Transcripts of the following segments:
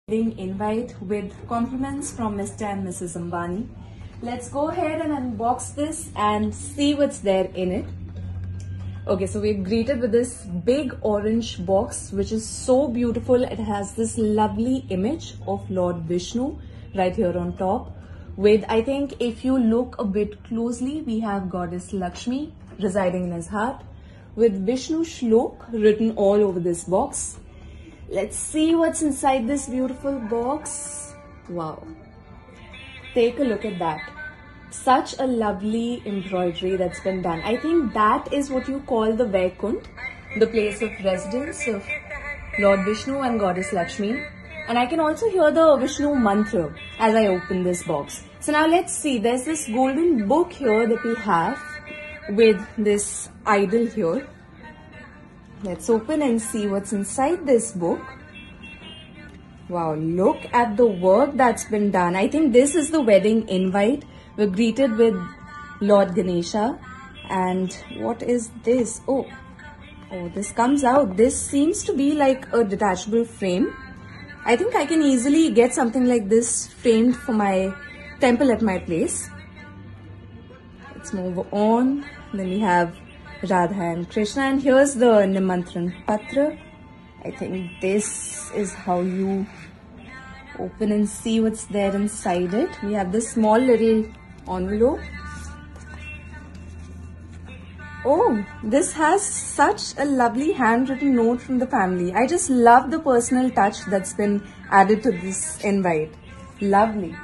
Wedding invite with compliments from Mr. and Mrs. Ambani. Let's go ahead and unbox this and see what's there in it. Okay, so we're greeted with this big orange box which is so beautiful. It has this lovely image of Lord Vishnu right here on top. With, I think if you look a bit closely, we have Goddess Lakshmi residing in his heart with Vishnu Shlok written all over this box. Let's see what's inside this beautiful box. Wow. Take a look at that. Such a lovely embroidery that's been done. I think that is what you call the Vaikunth, the place of residence of Lord Vishnu and Goddess Lakshmi. And I can also hear the Vishnu mantra as I open this box. So now let's see. There's this golden book here that we have with this idol here. Let's open and see what's inside this book. Wow, look at the work that's been done. I think this is the wedding invite. We're greeted with Lord Ganesha. And what is this? Oh, this comes out. This seems to be like a detachable frame. I think I can easily get something like this framed for my temple at my place. Let's move on. Then we have Radha and Krishna, and here's the Nimantran Patra. I think this is how you open and see what's there inside it. We have this small little envelope. Oh, this has such a lovely handwritten note from the family. I just love the personal touch that's been added to this invite. Lovely.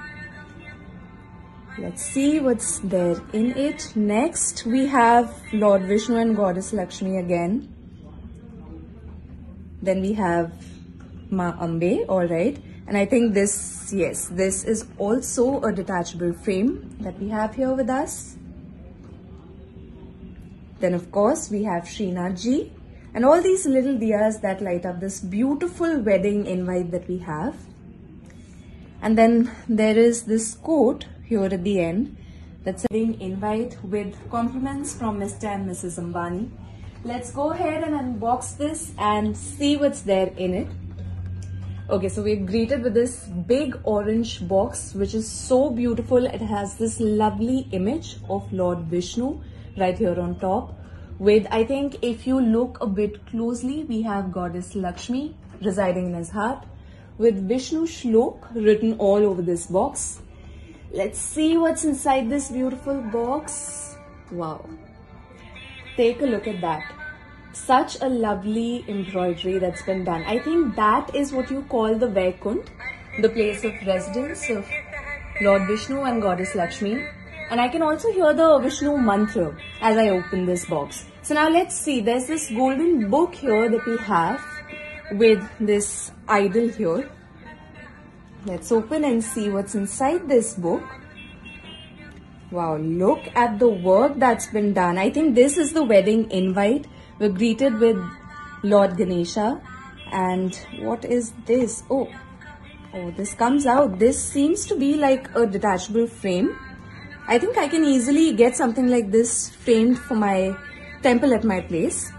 Let's see what's there in it. Next, we have Lord Vishnu and Goddess Lakshmi again. Then we have Ma Ambe, alright. And I think this, yes, this is also a detachable frame that we have here with us. Then of course, we have Srinath Ji and all these little diyas that light up this beautiful wedding invite that we have. And then there is this quote here at the end that's a wedding invite with compliments from Mr. and Mrs. Ambani. Let's go ahead and unbox this and see what's there in it. Okay, so we're greeted with this big orange box which is so beautiful. It has this lovely image of Lord Vishnu right here on top. With, I think if you look a bit closely, we have Goddess Lakshmi residing in his heart with Vishnu Shlok written all over this box. Let's see what's inside this beautiful box. Wow. Take a look at that. Such a lovely embroidery that's been done. I think that is what you call the Vaikunth, the place of residence of Lord Vishnu and Goddess Lakshmi. And I can also hear the Vishnu mantra as I open this box. So now let's see. There's this golden book here that we have with this idol here. Let's open and see what's inside this book. Wow, look at the work that's been done. I think this is the wedding invite. We're greeted with Lord Ganesha. And what is this? Oh, this comes out. This seems to be like a detachable frame. I think I can easily get something like this framed for my temple at my place.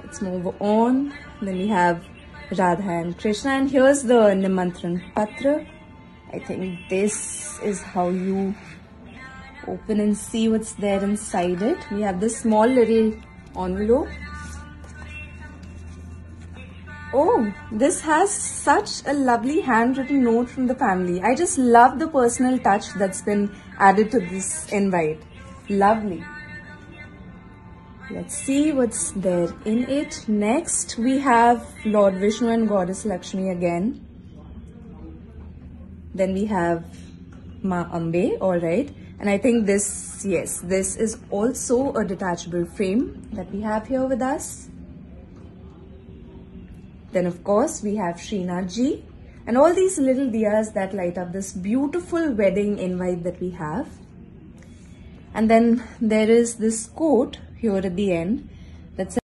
Let's move on. Then we have Radha and Krishna, and here's the Nimantran Patra. I think this is how you open and see what's there inside it. We have this small little envelope. Oh, this has such a lovely handwritten note from the family. I just love the personal touch that's been added to this invite. Lovely. Let's see what's there in it. Next, we have Lord Vishnu and Goddess Lakshmi again. Then we have Ma Ambe, alright. And I think this, yes, this is also a detachable frame that we have here with us. Then of course, we have Srinath Ji and all these little diyas that light up this beautiful wedding invite that we have. And then there is this quote here at the end that's